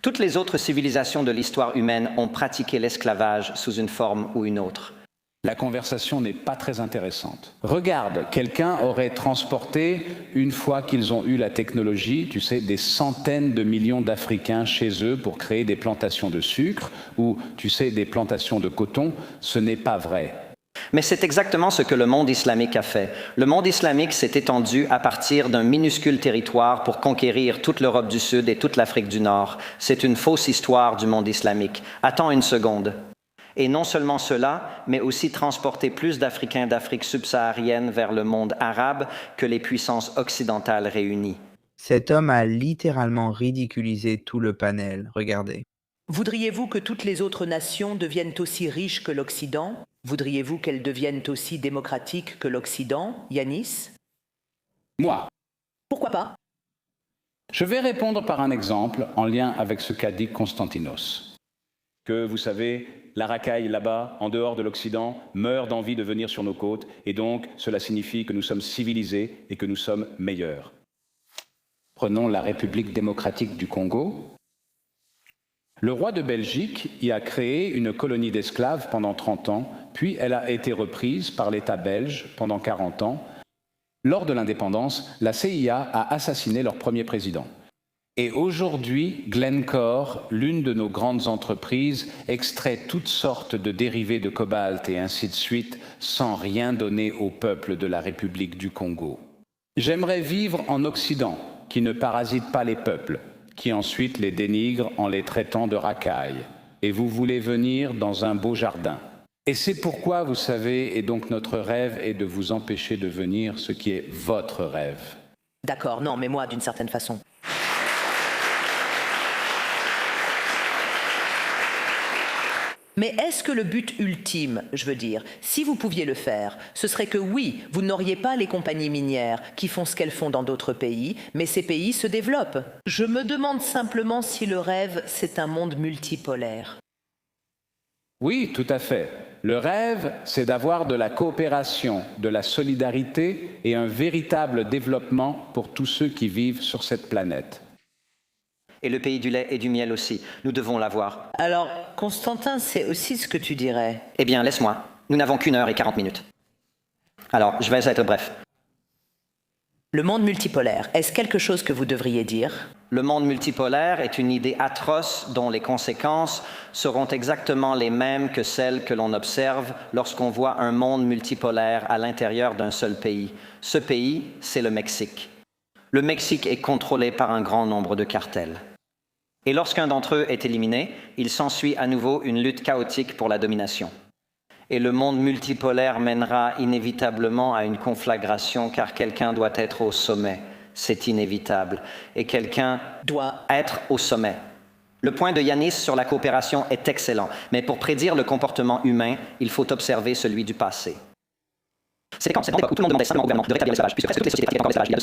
Toutes les autres civilisations de l'histoire humaine ont pratiqué l'esclavage sous une forme ou une autre. La conversation n'est pas très intéressante. Regarde, quelqu'un aurait transporté, une fois qu'ils ont eu la technologie, tu sais, des centaines de millions d'Africains chez eux pour créer des plantations de sucre ou, tu sais, des plantations de coton. Ce n'est pas vrai. Mais c'est exactement ce que le monde islamique a fait. Le monde islamique s'est étendu à partir d'un minuscule territoire pour conquérir toute l'Europe du Sud et toute l'Afrique du Nord. C'est une fausse histoire du monde islamique. Attends une seconde. Et non seulement cela, mais aussi transporter plus d'Africains d'Afrique subsaharienne vers le monde arabe que les puissances occidentales réunies. Cet homme a littéralement ridiculisé tout le panel. Regardez. Voudriez-vous que toutes les autres nations deviennent aussi riches que l'Occident? Voudriez-vous qu'elles deviennent aussi démocratiques que l'Occident, Yanis? Moi, Pourquoi pas? je vais répondre par un exemple en lien avec ce qu'a dit Constantinos. Que, vous savez, la racaille là-bas, en dehors de l'Occident, meurt d'envie de venir sur nos côtes, et donc cela signifie que nous sommes civilisés et que nous sommes meilleurs. Prenons la République démocratique du Congo. Le roi de Belgique y a créé une colonie d'esclaves pendant 30 ans, puis elle a été reprise par l'État belge pendant 40 ans. Lors de l'indépendance, la CIA a assassiné leur premier président. Et aujourd'hui, Glencore, l'une de nos grandes entreprises, extrait toutes sortes de dérivés de cobalt et ainsi de suite, sans rien donner au peuple de la République du Congo. J'aimerais vivre en Occident, qui ne parasite pas les peuples, qui ensuite les dénigre en les traitant de racailles. Et vous voulez venir dans un beau jardin. Et c'est pourquoi, vous savez, et donc notre rêve est de vous empêcher de venir, ce qui est votre rêve. D'accord, non, mais moi, d'une certaine façon. Mais est-ce que le but ultime, je veux dire, si vous pouviez le faire, ce serait que oui, vous n'auriez pas les compagnies minières qui font ce qu'elles font dans d'autres pays, mais ces pays se développent. Je me demande simplement si le rêve, c'est un monde multipolaire. Oui, tout à fait. Le rêve, c'est d'avoir de la coopération, de la solidarité et un véritable développement pour tous ceux qui vivent sur cette planète. Et le pays du lait et du miel aussi. Nous devons l'avoir. Alors, Constantin, c'est aussi ce que tu dirais. Eh bien, laisse-moi. Nous n'avons qu'une heure et 40 minutes. Alors, je vais être bref. Le monde multipolaire, est-ce quelque chose que vous devriez dire? Le monde multipolaire est une idée atroce dont les conséquences seront exactement les mêmes que celles que l'on observe lorsqu'on voit un monde multipolaire à l'intérieur d'un seul pays. Ce pays, c'est le Mexique. Le Mexique est contrôlé par un grand nombre de cartels. Et lorsqu'un d'entre eux est éliminé, il s'ensuit à nouveau une lutte chaotique pour la domination. Et le monde multipolaire mènera inévitablement à une conflagration car quelqu'un doit être au sommet. C'est inévitable. Et quelqu'un doit être au sommet. Le point de Yanis sur la coopération est excellent, mais pour prédire le comportement humain, il faut observer celui du passé. C'est quand cette époque où tout le monde demandait simplement au gouvernement de rétablir l'esclavage, puisque presque toutes les sociétés pratiquaient encore l'esclavage il y a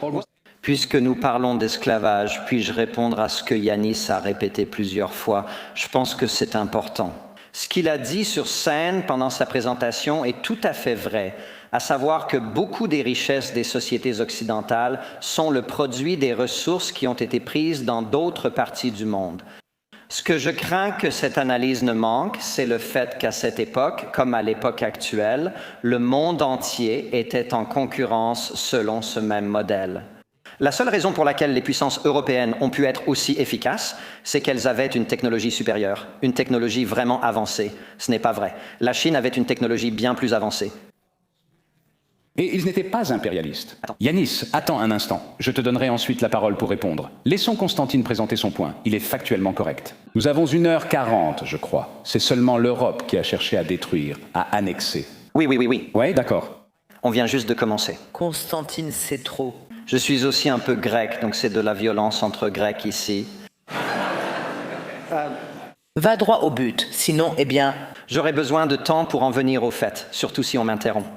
200 ans. Puisque nous parlons d'esclavage, puis-je répondre à ce que Yanis a répété plusieurs fois? Je pense que c'est important. Ce qu'il a dit sur scène pendant sa présentation est tout à fait vrai, à savoir que beaucoup des richesses des sociétés occidentales sont le produit des ressources qui ont été prises dans d'autres parties du monde. Ce que je crains que cette analyse ne manque, c'est le fait qu'à cette époque, comme à l'époque actuelle, le monde entier était en concurrence selon ce même modèle. La seule raison pour laquelle les puissances européennes ont pu être aussi efficaces, c'est qu'elles avaient une technologie supérieure, une technologie vraiment avancée. Ce n'est pas vrai. La Chine avait une technologie bien plus avancée. Et ils n'étaient pas impérialistes. Yanis, attends un instant. Je te donnerai ensuite la parole pour répondre. Laissons Constantine présenter son point. Il est factuellement correct. Nous avons 1h40, je crois. C'est seulement l'Europe qui a cherché à détruire, à annexer. Oui. Ouais, d'accord. On vient juste de commencer. Constantine, c'est trop. Je suis aussi un peu grec, donc c'est de la violence entre grecs ici. Va droit au but, sinon, eh bien... J'aurai besoin de temps pour en venir au fait, surtout si on m'interrompt.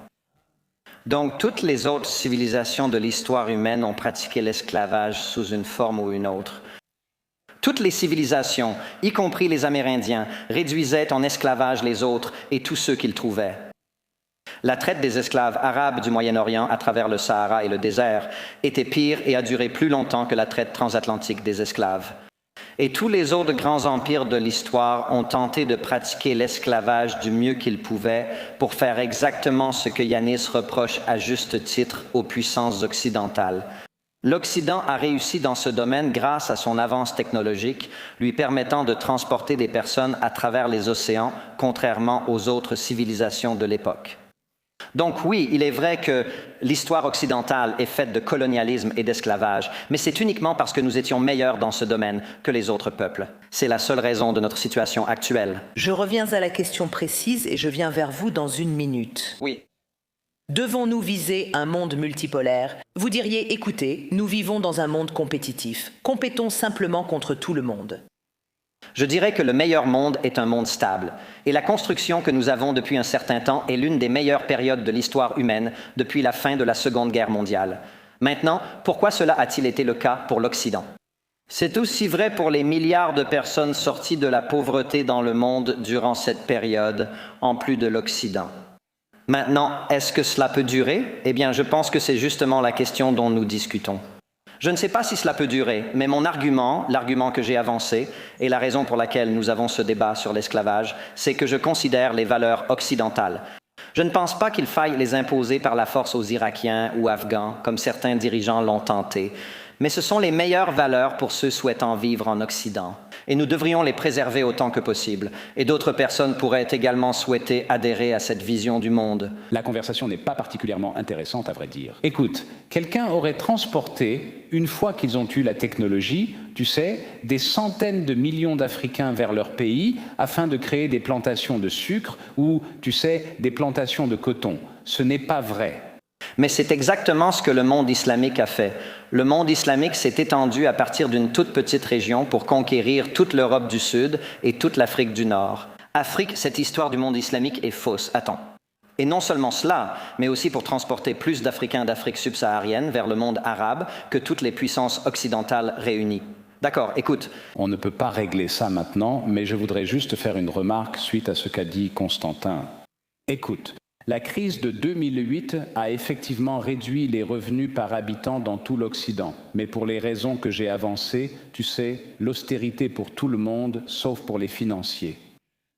Donc, toutes les autres civilisations de l'histoire humaine ont pratiqué l'esclavage sous une forme ou une autre. Toutes les civilisations, y compris les Amérindiens, réduisaient en esclavage les autres et tous ceux qu'ils trouvaient. La traite des esclaves arabes du Moyen-Orient à travers le Sahara et le désert était pire et a duré plus longtemps que la traite transatlantique des esclaves. Et tous les autres grands empires de l'histoire ont tenté de pratiquer l'esclavage du mieux qu'ils pouvaient pour faire exactement ce que Yanis reproche à juste titre aux puissances occidentales. L'Occident a réussi dans ce domaine grâce à son avance technologique, lui permettant de transporter des personnes à travers les océans, contrairement aux autres civilisations de l'époque. Donc oui, il est vrai que l'histoire occidentale est faite de colonialisme et d'esclavage, mais c'est uniquement parce que nous étions meilleurs dans ce domaine que les autres peuples. C'est la seule raison de notre situation actuelle. Je reviens à la question précise et je viens vers vous dans 1 minute. Oui. Devons-nous viser un monde multipolaire? Vous diriez, écoutez, nous vivons dans un monde compétitif. Compétons simplement contre tout le monde. Je dirais que le meilleur monde est un monde stable. Et la construction que nous avons depuis un certain temps est l'une des meilleures périodes de l'histoire humaine depuis la fin de la Seconde Guerre mondiale. Maintenant, pourquoi cela a-t-il été le cas pour l'Occident? C'est aussi vrai pour les milliards de personnes sorties de la pauvreté dans le monde durant cette période, en plus de l'Occident. Maintenant, est-ce que cela peut durer? Eh bien, je pense que c'est justement la question dont nous discutons. Je ne sais pas si cela peut durer, mais mon argument, l'argument que j'ai avancé, et la raison pour laquelle nous avons ce débat sur l'esclavage, c'est que je considère les valeurs occidentales. Je ne pense pas qu'il faille les imposer par la force aux Irakiens ou Afghans, comme certains dirigeants l'ont tenté, mais ce sont les meilleures valeurs pour ceux souhaitant vivre en Occident. Et nous devrions les préserver autant que possible. Et d'autres personnes pourraient également souhaiter adhérer à cette vision du monde. La conversation n'est pas particulièrement intéressante, à vrai dire. Écoute, quelqu'un aurait transporté, une fois qu'ils ont eu la technologie, tu sais, des centaines de millions d'Africains vers leur pays afin de créer des plantations de sucre ou, tu sais, des plantations de coton. Ce n'est pas vrai. Mais c'est exactement ce que le monde islamique a fait. Le monde islamique s'est étendu à partir d'une toute petite région pour conquérir toute l'Europe du Sud et toute l'Afrique du Nord. Afrique, cette histoire du monde islamique est fausse. Attends. Et non seulement cela, mais aussi pour transporter plus d'Africains d'Afrique subsaharienne vers le monde arabe que toutes les puissances occidentales réunies. D'accord, écoute. On ne peut pas régler ça maintenant, mais je voudrais juste faire une remarque suite à ce qu'a dit Constantin. Écoute. La crise de 2008 a effectivement réduit les revenus par habitant dans tout l'Occident. Mais pour les raisons que j'ai avancées, tu sais, l'austérité pour tout le monde, sauf pour les financiers.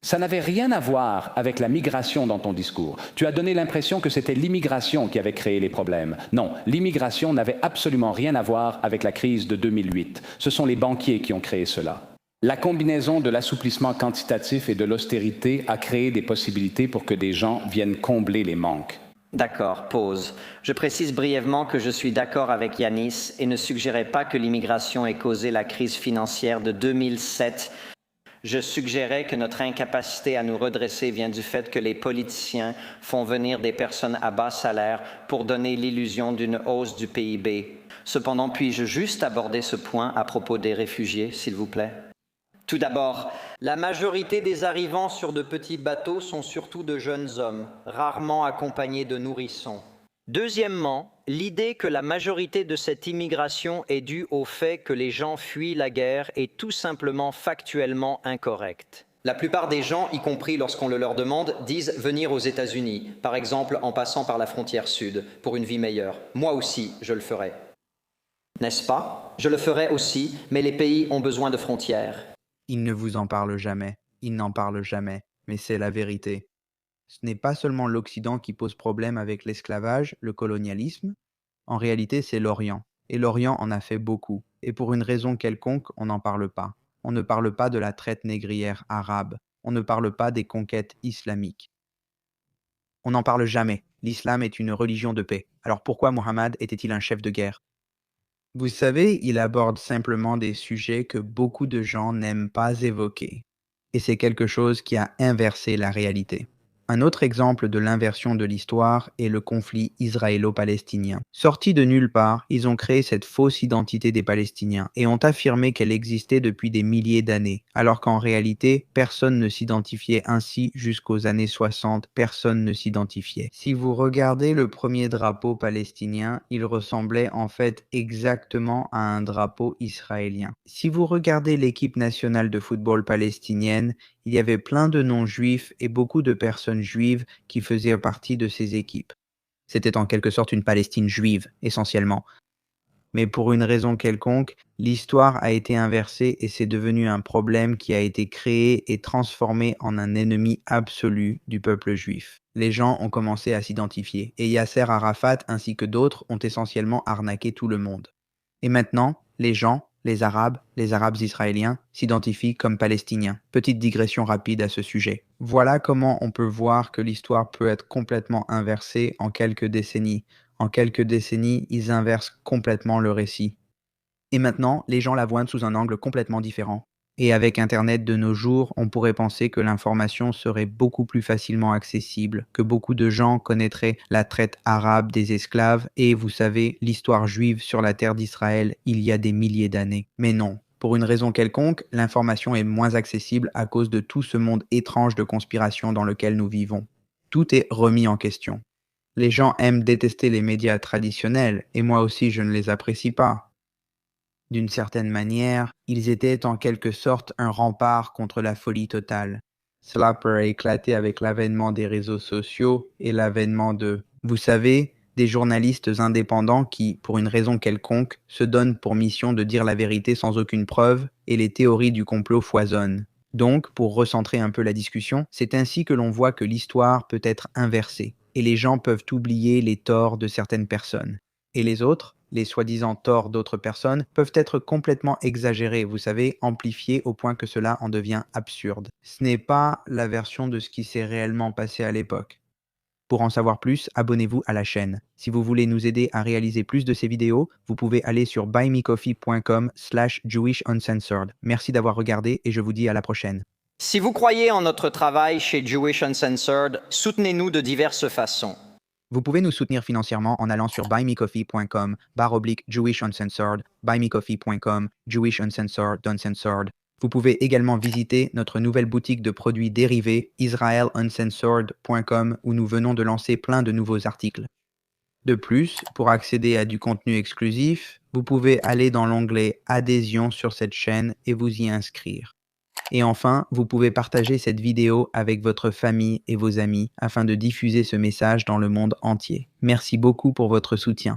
Ça n'avait rien à voir avec la migration dans ton discours. Tu as donné l'impression que c'était l'immigration qui avait créé les problèmes. Non, l'immigration n'avait absolument rien à voir avec la crise de 2008. Ce sont les banquiers qui ont créé cela. La combinaison de l'assouplissement quantitatif et de l'austérité a créé des possibilités pour que des gens viennent combler les manques. D'accord, pause. Je précise brièvement que je suis d'accord avec Yanis et ne suggérais pas que l'immigration ait causé la crise financière de 2007. Je suggérais que notre incapacité à nous redresser vient du fait que les politiciens font venir des personnes à bas salaire pour donner l'illusion d'une hausse du PIB. Cependant, puis-je juste aborder ce point à propos des réfugiés, s'il vous plaît? Tout d'abord, la majorité des arrivants sur de petits bateaux sont surtout de jeunes hommes, rarement accompagnés de nourrissons. Deuxièmement, l'idée que la majorité de cette immigration est due au fait que les gens fuient la guerre est tout simplement factuellement incorrecte. La plupart des gens, y compris lorsqu'on le leur demande, disent venir aux États-Unis, par exemple en passant par la frontière sud, pour une vie meilleure. Moi aussi, je le ferai. N'est-ce pas? Je le ferai aussi, mais les pays ont besoin de frontières. Il ne vous en parle jamais, il n'en parle jamais, mais c'est la vérité. Ce n'est pas seulement l'Occident qui pose problème avec l'esclavage, le colonialisme, en réalité c'est l'Orient. Et l'Orient en a fait beaucoup, et pour une raison quelconque, on n'en parle pas. On ne parle pas de la traite négrière arabe, on ne parle pas des conquêtes islamiques. On n'en parle jamais. L'islam est une religion de paix. Alors pourquoi Muhammad était-il un chef de guerre? Vous savez, il aborde simplement des sujets que beaucoup de gens n'aiment pas évoquer. Et c'est quelque chose qui a inversé la réalité. Un autre exemple de l'inversion de l'histoire est le conflit israélo-palestinien. Sortis de nulle part, ils ont créé cette fausse identité des Palestiniens et ont affirmé qu'elle existait depuis des milliers d'années, alors qu'en réalité, personne ne s'identifiait ainsi jusqu'aux années 60, personne ne s'identifiait. Si vous regardez le premier drapeau palestinien, il ressemblait en fait exactement à un drapeau israélien. Si vous regardez l'équipe nationale de football palestinienne, il y avait plein de noms juifs et beaucoup de personnes personnes juives qui faisaient partie de ces équipes. C'était en quelque sorte une Palestine juive, essentiellement. Mais pour une raison quelconque, l'histoire a été inversée et c'est devenu un problème qui a été créé et transformé en un ennemi absolu du peuple juif. Les gens ont commencé à s'identifier, et Yasser Arafat ainsi que d'autres ont essentiellement arnaqué tout le monde. Et maintenant, les gens, les Arabes israéliens, s'identifient comme Palestiniens. Petite digression rapide à ce sujet. Voilà comment on peut voir que l'histoire peut être complètement inversée en quelques décennies. En quelques décennies, ils inversent complètement le récit. Et maintenant, les gens la voient sous un angle complètement différent. Et avec Internet de nos jours, on pourrait penser que l'information serait beaucoup plus facilement accessible, que beaucoup de gens connaîtraient la traite arabe des esclaves et, vous savez, l'histoire juive sur la terre d'Israël il y a des milliers d'années. Mais non. Pour une raison quelconque, l'information est moins accessible à cause de tout ce monde étrange de conspiration dans lequel nous vivons. Tout est remis en question. Les gens aiment détester les médias traditionnels, et moi aussi je ne les apprécie pas. D'une certaine manière, ils étaient en quelque sorte un rempart contre la folie totale. Cela peut éclater avec l'avènement des réseaux sociaux et l'avènement de, vous savez, des journalistes indépendants qui, pour une raison quelconque, se donnent pour mission de dire la vérité sans aucune preuve, et les théories du complot foisonnent. Donc, pour recentrer un peu la discussion, c'est ainsi que l'on voit que l'histoire peut être inversée, et les gens peuvent oublier les torts de certaines personnes. Et les autres, les soi-disant torts d'autres personnes, peuvent être complètement exagérés, vous savez, amplifiés au point que cela en devient absurde. Ce n'est pas la version de ce qui s'est réellement passé à l'époque. Pour en savoir plus, abonnez-vous à la chaîne. Si vous voulez nous aider à réaliser plus de ces vidéos, vous pouvez aller sur buymecoffee.com/JewishUncensored. Merci d'avoir regardé et je vous dis à la prochaine. Si vous croyez en notre travail chez Jewish Uncensored, soutenez-nous de diverses façons. Vous pouvez nous soutenir financièrement en allant sur buymecoffee.com/JewishUncensored, buymecoffee.com, JewishUncensored. Vous pouvez également visiter notre nouvelle boutique de produits dérivés, israeluncensored.com, où nous venons de lancer plein de nouveaux articles. De plus, pour accéder à du contenu exclusif, vous pouvez aller dans l'onglet Adhésion sur cette chaîne et vous y inscrire. Et enfin, vous pouvez partager cette vidéo avec votre famille et vos amis afin de diffuser ce message dans le monde entier. Merci beaucoup pour votre soutien.